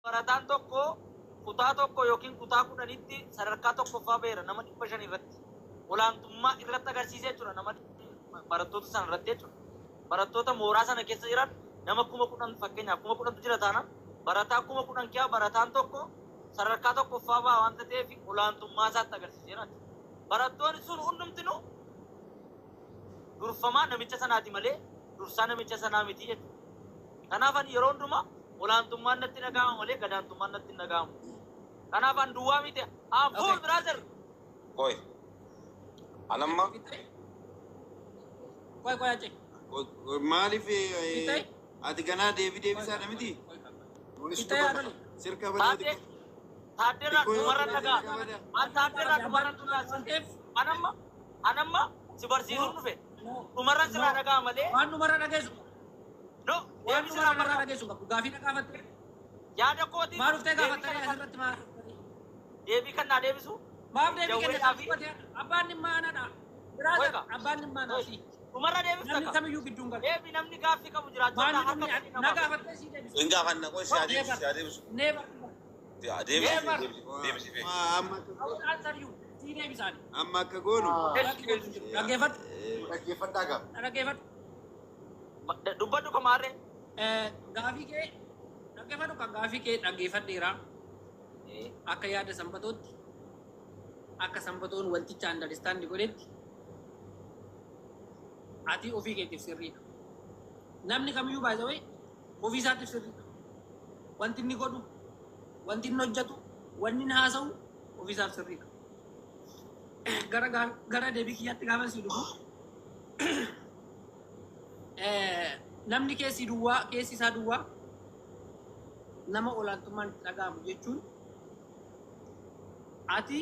barataan tokko kutaa tokko yookiin kutaa kudhanitti sadarkaa tokkoffaa beera nama 500 irratti olaantummaa irratti agarsiisee jira nama barattoota sana irratti jechuudha. Barattoota mooraa sana keessa jiran nama 10,000 fakkeenyaaf 10,000 jira taana barataa 10,000 kiyaa barataan tokko sadarkaa tokkoffaa baa waan ta'eef olaantummaa isaatti agarsiisee jira. Barattoonni sun hundumtinuu durfamaa namicha sanaati malee dursaa namicha sanaa miti jechuudha. Kanaaf ani yeroo hundumaa olaantummaan natti dhaga'ama malee gadaantummaan natti hin dhaga'amu. Kanaaf ani duwwaa miti. Full brother. Koi. Anamma. Koi achi. Maaliif ati ganaa deebisaa miti? Sirka badaa. Taadera dubarra dhagaa. An taadera dubarra dhagaa. Anamma si barsiisuun dhufe. Dumarra sirraa dhagaa malee. Waan dumarra dhageessu. No, waan dumarra dhageessu qabu. Gaafii dhagaafatte. Yaada kooti. Maal dhuftee gaafattee asirratti maal? Deebii kan naa deebisu. Maaf deebii kenna. Abbaan dhimma anadha. Biraasa abbaan dhimma anaati. Dumarra deebis namni kamiyyuu gidduun galu. Deebii namni gaaffii qabu jiraatu. Na gaafattee sii deebisu. Hin gaafanna qoy si adeebisu. Neeva. Deebisi. Amma akka goonu. Dhaggeeffadhu. Dhaggeeffadhaa qaba. Dhaggeeffadhu. Dubbadhu kamaarree. Gaafii kee dhaggeeffadhu kan gaafii kee dhaggeeffadheera. Akka yaada sanbatootti akka sanbatoon wanticha understand godhetti ati ofii keetiif sirriidha. Namni kamiyyuu baay'ee ofii isaatiif sirriidha. Wanti inni godhu, wanti inni hojjetu, wanni inni haasa'u ofii isaaf sirriidha. Gara deebii kiyyaatti gaafa si dhufu namni keessi isaa duwwaa nama olaantummaan itti dhaga'amu jechuun ati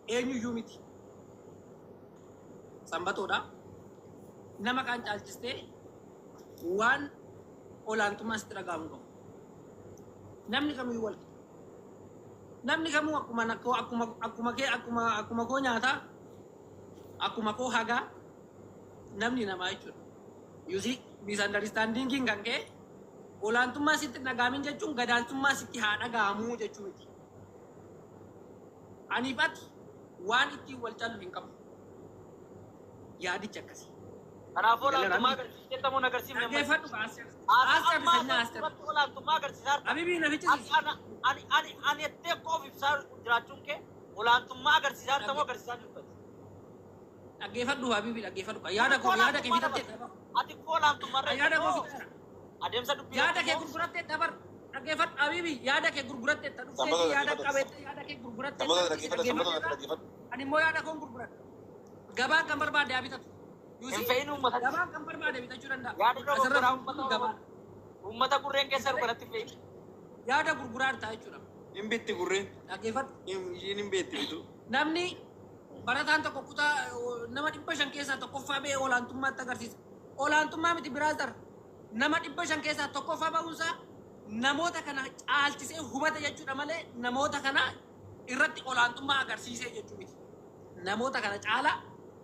eenyuyyuu miti. Sanbatoodha. Nama kaan caalchistee waan olaantummaa sitti dhaga'amu qabu. Namni kamiyyuu wal namni kamuu akkuma koo nyaataa akkuma koo hagaa namni namaa jechuudha. You see, misunderstanding kan ka'e olaantummaa sitti dhaga'amin jechuun gadaantummaa sitti haa dhaga'amuu jechuu miti. Aniif ati waan ittiin wal caallu hin qabu. Yaadicha akkasii. Kanaafuu olaantummaa agarsiisee tamuun agarsiifne. Dhaggeeffadhu olaantummaa agarsiisaa. Habibii nafichi ani ettee koof ibsaa jiraachuun kee olaantummaa agarsiisaa tamoo agarsiisaa jirtu. Dhaggeeffadhu Habibii dhaggeeffadhu. Yaada kee fitattee dabar. Ati koo olaantummaa yaada koo fitattee. Adeemsa dubbii. Yaada kee gurgurattee dabar. Dhaggeeffadhu Habibii yaada kee gurgurattee dhufee yaada qabeettee yaada kee gurgurattee. Ani immoo yaada koo gurguradha. Gabaan kan barbaade haa bitatu. Gabaan kan barbaade bitachuu danda'a. Yaada uummata gurreen keessa kanatti fe'i. Yaada gurguraan ta'a jechuudha. Hin bitti gurreen. Dhaggeeffadhu. Ishiin hin beetti bitu. Namni barataan tokko kutaa nama 500 keessaa tokkoffaa ba'ee olaantummaatti agarsiisa. Olaantummaa miti biraazar. Nama 500 keessaa tokkoffaa ba'uunsaa namoota kana caalchisee hubata jechuudha malee namoota kana irratti olaantummaa agarsiisee jechuu miti. Namoota kana caalaa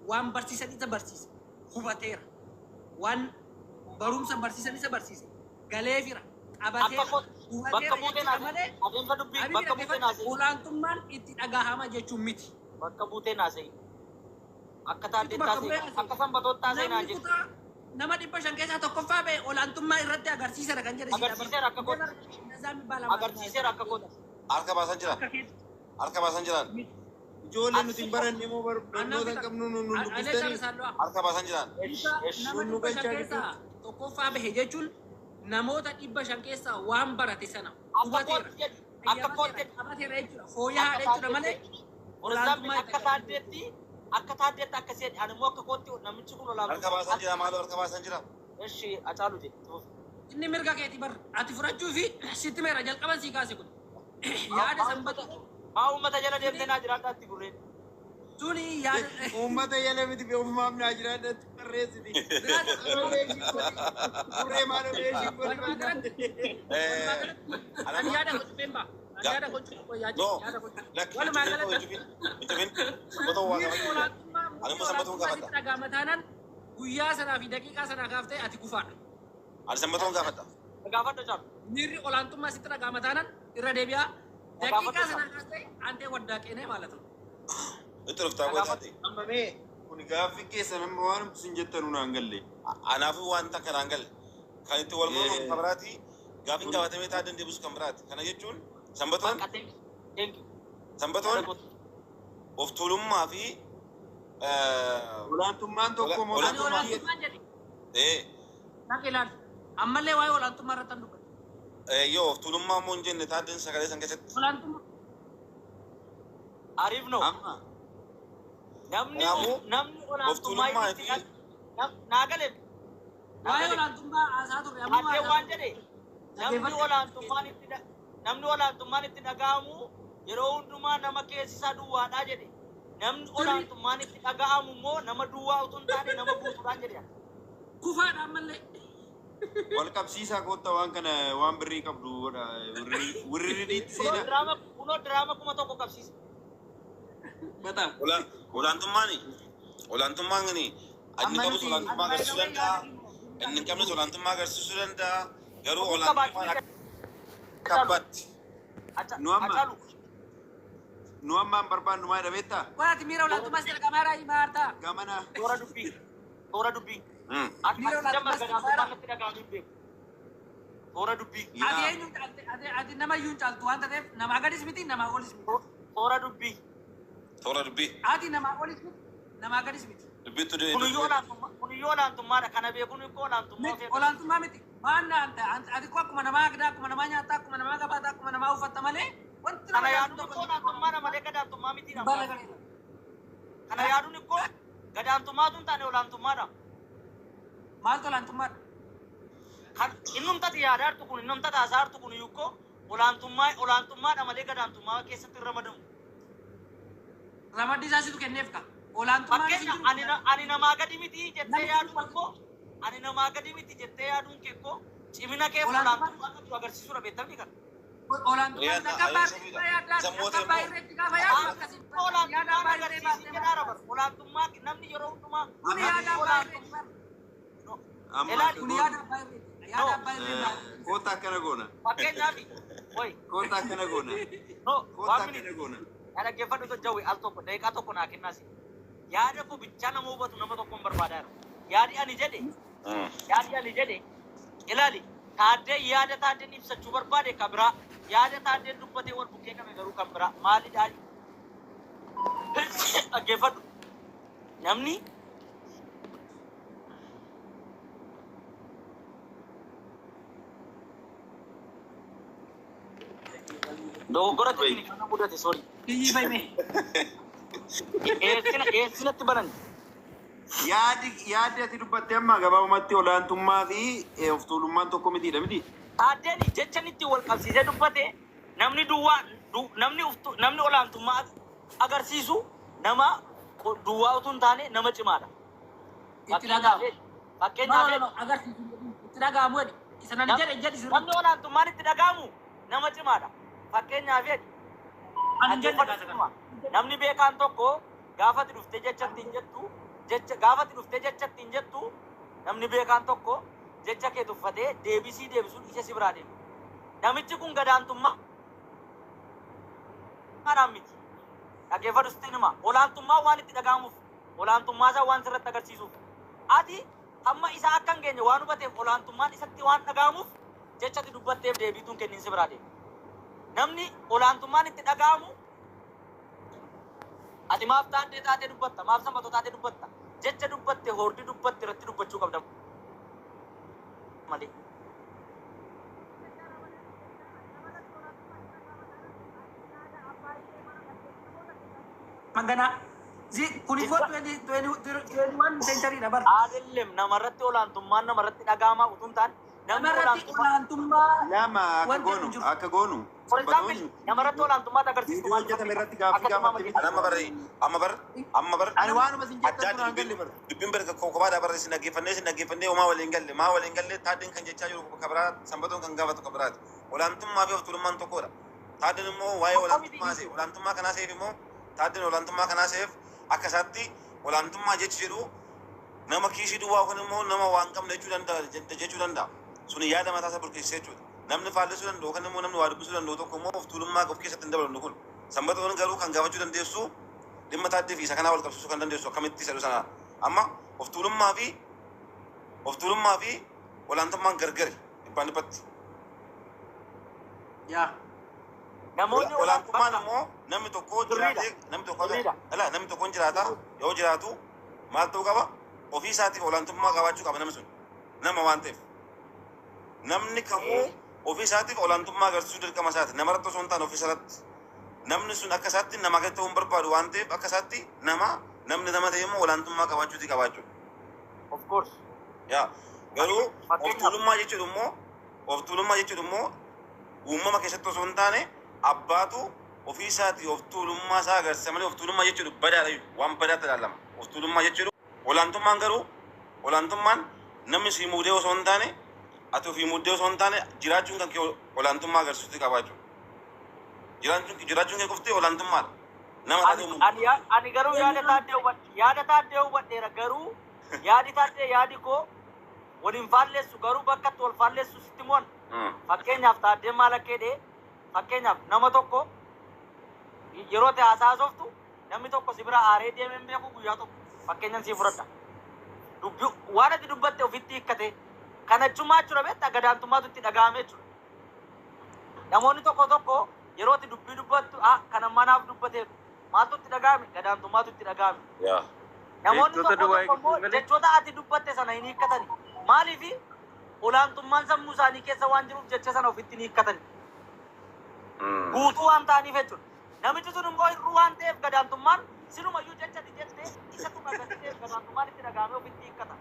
waan barsiisan isa barsiise hubateera. Waan barumsa barsiisan isa barsiise galeefira qabateera hubateera malee olaantummaan itti dhagahama jechuun miti. Bakka buutee naasee akka taatee taasee akka sanbatootti taasee naa jedhu. Nama 500 keessaa tokkoffaa ba'e olaantummaa irratti agarsiiseera kan jedhe. Agarsiiseera akka godhu. Agarsiiseera akka godhu. Harka baasan jiraan. Harka baasan jiraan. Ijoollee nuti hin baranne moo barnoota hin qabnu nu dubbistanii. Harka baasan jiraan. Nama 500 keessaa tokkoffaa bahe jechuun namoota 500 keessaa waan barate sana hubateera. Akka kootti. Qabateera jechuudha. Fooyya'aa jechuudha malee. Akka taatteetti akka seeti ani immoo akka kootti namichi kun olaanaa. Harka baasan jira maaloo harka baasan jira. Eshi acaalu jedhe. Inni mirga keetii bar ati furachuu fi sitti meera jalqaban sii kaase kun. Yaada sanbata. Maa uummata jala deemtee naa jiraadhaatti gurreen. Suni yaada. Uummata jala miti ofumaaf naa jiraadhaatti barreessiti. Gurree maaloo beeshii Ani yaada gochuu bemba. Yaada gochuu yaada gochuu. Walumaa galatti. Anuma sanbatuun gaafadha. Dhagaamataanaan guyyaa sanaa fi daqiiqaa sanaa kaaftee ati kufaadha. Ani sanbatuun gaafadha. gaafadhu caalu. Miirri olaantummaa sitti dhaga'ama taanan irra deebi'aa. Daqiiqaa sana kaasee antee waddaa qeenee maalatu. Itti dhuftaa gootaati. Amma mee kun gaaffii keessa nama waan sin jettanuu naan galle. Anaafuu waan takka naan galle. Kan itti wal mormu kan biraati. Gaaffiin gaafatamee taaddan deebisu kan biraati. Kana jechuun sanbatoon of tuulummaa fi olaantummaan tokko moo Ani olaantummaan jedhe. Naq ilaali. Ammallee waa'ee olaantummaa irratti hin dubbatu. yoo of tuulummaa moo hin jenne taaddan sagalee san keessatti. Olaantummaa. Ariif noo. amma Namni of tuulummaa fi naa galee. Waa'ee olaantummaa haasaa turre. Addee waan jedhe namni olaantummaan itti dhaga'amu yeroo hundumaa nama keessisaa duwwaadhaa jedhe. Namni olaantummaan itti dhaga'amu immoo nama duwwaa utuu hin taane nama guutuudhaan jedhe. Kufaadha ammallee. wal qabsiisaa koota waan kana waan birrii qabdu wirriitti seena. Kunoo diraama kuma tokko qabsiisa. Bataam. olaantummaan inni qabus olaantummaa agarsiisuu danda'a. Inni qabnes olaantummaa agarsiisuu danda'a. Garuu olaantummaan qabbatti. Nu ammaan barbaannu maa dhabeettaa? Waati miira olaantummaa sitti dhaga'amaa irraa himaa hartaa. Gamana. Toora dubbii. Toora dubbii. Ati eenyuun caalte? Ati nama iyyuu hin caaltu waan ta'eef namaa gadis miti namaa olis miti. Toora dubbii. Toora dubbii. Ati namaa olis miti namaa gadis miti. Dubbiitu Kuniyyoo olaantummaadha. Kana beekuun ikkoo olaantummaa Miti olaantummaa miti. Waan naanta ati koo akkuma namaa agdaa akkuma namaa nyaataa akkuma namaa gabaataa akkuma namaa uffatta malee wanti kana yaaduun ikkoo olaantummaadha malee gadaantummaa miti. Kana yaaduun ikkoo gadaantummaatu hin taane olaantummaadha. Maaltu olaantummaadha? Innumtati yaadaartu kun innumtati haasaartu kun iyyuu olaantummaadha malee gadaantummaa keessatti hin ramadamu. Ramaddi isaa situ kenneef ka. Olaantummaan Fakkeenya ani namaa gadi miti jettee yaaduun ikkoo ani namaa gadi miti jettee yaaduun kee ikkoo cimina kee olaantummaa qabdu agarsiisuudha beektamni kana. olaantummaan akka baay'ee yaaddaa akka baay'ee gaafa yaadu akkasii yaada baay'ee baay'ee olaantummaa namni yeroo hundumaa kun yaada baay'ee kun yaada baay'ee Koota akkana goona. fakkeenyaaf Koota akkana goona. Koota akkana goona. yaada geeffadhu jawwe al tokko daqiiqaa tokko naa kennaasi yaada ko bichaa nama hubatu nama tokkoon barbaadaa yaadi ani jedhe ilaali taaddee yaada taaddeen ibsachuu barbaade ka biraa yaada taaddeen dubbatee wal bukkee qabe garuu kan biraa maali daali dhaggeeffadhu namni dogoggora teknikaa na mudate sorry biyyi baymee eessinatti baran Yaadi ati dubbatte amma gabaabumatti olaantummaa fi of tuulummaan tokko mitiidha miti. taaddeen jechanitti wal qabsiisee dubbate namni namni olaantummaa agarsiisu nama duwwaa utuu hin taane nama cimaadha. Fakkeenyaaf agarsiisu itti dhaga'amu isa nan jedhe namni olaantummaan itti dhaga'amu nama cimaadha. Fakkeenyaaf namni beekaan tokko gaafati dhuftee jechatti hin jettu namni beekaan tokko jecha kee tuffatee deebisuun isa si biraa deemu. Namichi kun gadaantummaa kanaan miti. Dhaggeeffadhu sitti hima. Olaantummaa waan itti dhaga'amuuf olaantummaa isaa waan sirratti agarsiisuuf ati hamma isaa akka hin geenye waan hubateef olaantummaan isatti waan dhaga'amuuf jechatti dubbatteef deebituun kenniin si biraa deemu. Namni olaantummaan itti dhaga'amu ati maaf taatee dubbatta maaf sanbatoo taatee dubbatta jecha dubbatte hordii dubbatte irratti dubbachuu qabda malee. Magana kuni ko 21 century dabar Adellem namarratti olaantummaan namarratti dhaga'ama utuu hin taane namarratti olaantummaa Lama akka goonu. for example namarratti olaantummaa agarsiisu Viidiyoo hojjetame irratti gaaffii gaafatte. amma bar Ani waanuma sin jettan naan galle bara. dubbiin bar kophaadhaa barre sin dhaggeeffannee homaa waliin galle taaddeen kan jechaa jiru kabraa sanbatoon kan gaafatu kabraati. Olaantummaa fi of tuulummaan tokkodha. Taaddeen immoo waa'ee olaantummaa kanaa seef immoo taaddeen olaantummaa kanaa seef akka isaatti olaantummaa jechi jedhu nama kiishii duwwaa kun immoo nama waan qabne jechuu danda'a. sun yaada mataa isaa burkeessee jechuudha. Namni faallessuu danda'u kan immoo namni waa dubbisuu danda'u tokko immoo of tuulummaa of keessatti hin dabalannu kun. Sanbatoon garuu kan gaafachuu dandeessu dhimma taaddee fi isa kanaa wal qabsiisuu kan dandeessu akkamitti isa sana. Amma of tuulummaa fi olaantummaan gargari dhibbaan dhibbatti. Yaa. Namoonni Olaantummaan immoo namni tokko jiraatee namni tokko hin jiraata yoo jiraatu maal ta'uu qaba? Ofii isaatiif olaantummaa qabaachuu qaba namni sun. Nama waan ta'eef. Namni kamuu ofii isaatiif olaantummaa agarsiisuu dirqama isaati. Namarratti osoo hin taane ofii isaatti. Namni sun akka isaatti nama kan ta'uu hin barbaadu waan ta'eef akka isaatti namni nama ta'e immoo olaantummaa qabaachuuti qabaachuu. of course. Yaa garuu of tuulummaa jechuun immoo uumama keessatti osoo hin taane abbaatu ofii isaati of tuulummaa isaa agarsiisa malee of tuulummaa jechuun badaadha waan badaatti ilaalama. Of tuulummaa jechuun olaantummaan namni si muudee osoo hin taane ati ofii muudee osoo hin taane jiraachuun kan kee olaantummaa agarsiisuuti qabaachuu. Jiraachuun kee qoftee olaantummaadha. Ani garuu yaada taaddee hubadheera garuu yaadi taaddee yaadi koo waliin faalleessu garuu bakka itti wal faalleessu sitti moon fakkeenyaaf taaddee maal akka jedhee fakkeenyaaf nama tokko yeroo ta'e haasoftu namni tokko si bira aaree deemee beeku guyyaa tokko fakkeenyan sii fudhadha. Waan ati dubbatte ofitti hiikkate kana jechumaa jechuudha beektaa gadaantummaatu itti dhaga'ame jechuudha. Namoonni tokko yeroo ati dubbii dubbattu kana manaaf dubbateef maaltu itti dhaga'ame gadaantummaatu itti dhaga'ame. Namoonni tokko immoo jechoota ati dubbatte sana hin hiikkatani. Maaliif olaantummaan sammuu isaanii keessa waan jiruuf jecha sana ofitti hin hiikkatani. Guutuu waan ta'aniif jechuudha. Namichi sun immoo hir'uu waan ta'eef gadaantummaan sinumayyuu jecha jettee isa tuma gadditeef gadaantummaan itti dhaga'ame ofitti hiikkata.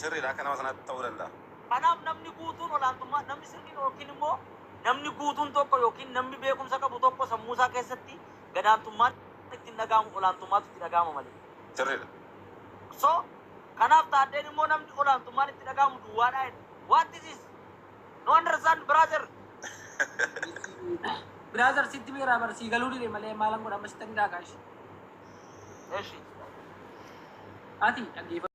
Sirriidha akka nama sanaatti ta'uu danda'a. Kanaaf namni guutuun olaantummaa namni sirriin yookiin immoo namni guutuun tokko yookiin namni beekumsa qabu tokko sammuu isaa keessatti gadaantummaan itti dhaga'amu olaantummaatu itti dhaga'ama malee. Sirriidha. So kanaaf taaddeen immoo namni olaantummaan itti dhaga'amu duwwaadha jedhe. What is this? No understand brother. Brother sitti beeraa barsii galuu dide malee maalan godhama sitti hin daakaashi. Eeshi. Ati dhaggeeffatu.